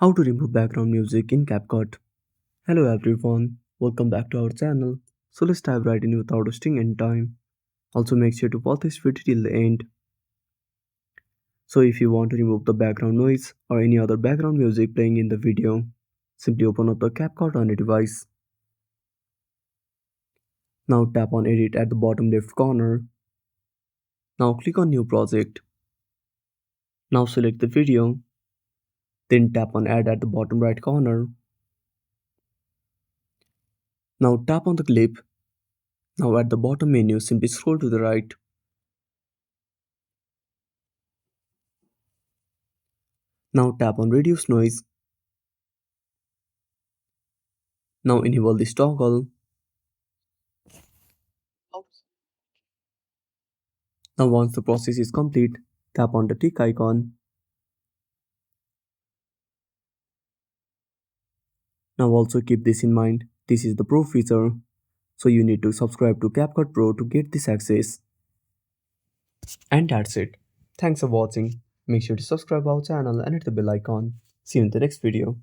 How to remove background music in CapCut. Hello everyone, welcome back to our channel. So let's dive right in without wasting any time. Also make sure to watch this video till the end. So if you want to remove the background noise or any other background music playing in the video, simply open up the CapCut on your device. Now tap on edit at the bottom left corner. Now click on new project. Now select the video. Then tap on add at the bottom right corner. Now tap on the clip. Now at the bottom menu simply scroll to the right. Now tap on reduce noise. Now enable this toggle. Now once the process is complete, tap on the tick icon. Now also keep this in mind, this is the Pro feature, so you need to subscribe to CapCut Pro to get this access. And that's it. Thanks for watching. Make sure to subscribe our channel and hit the bell icon. See you in the next video.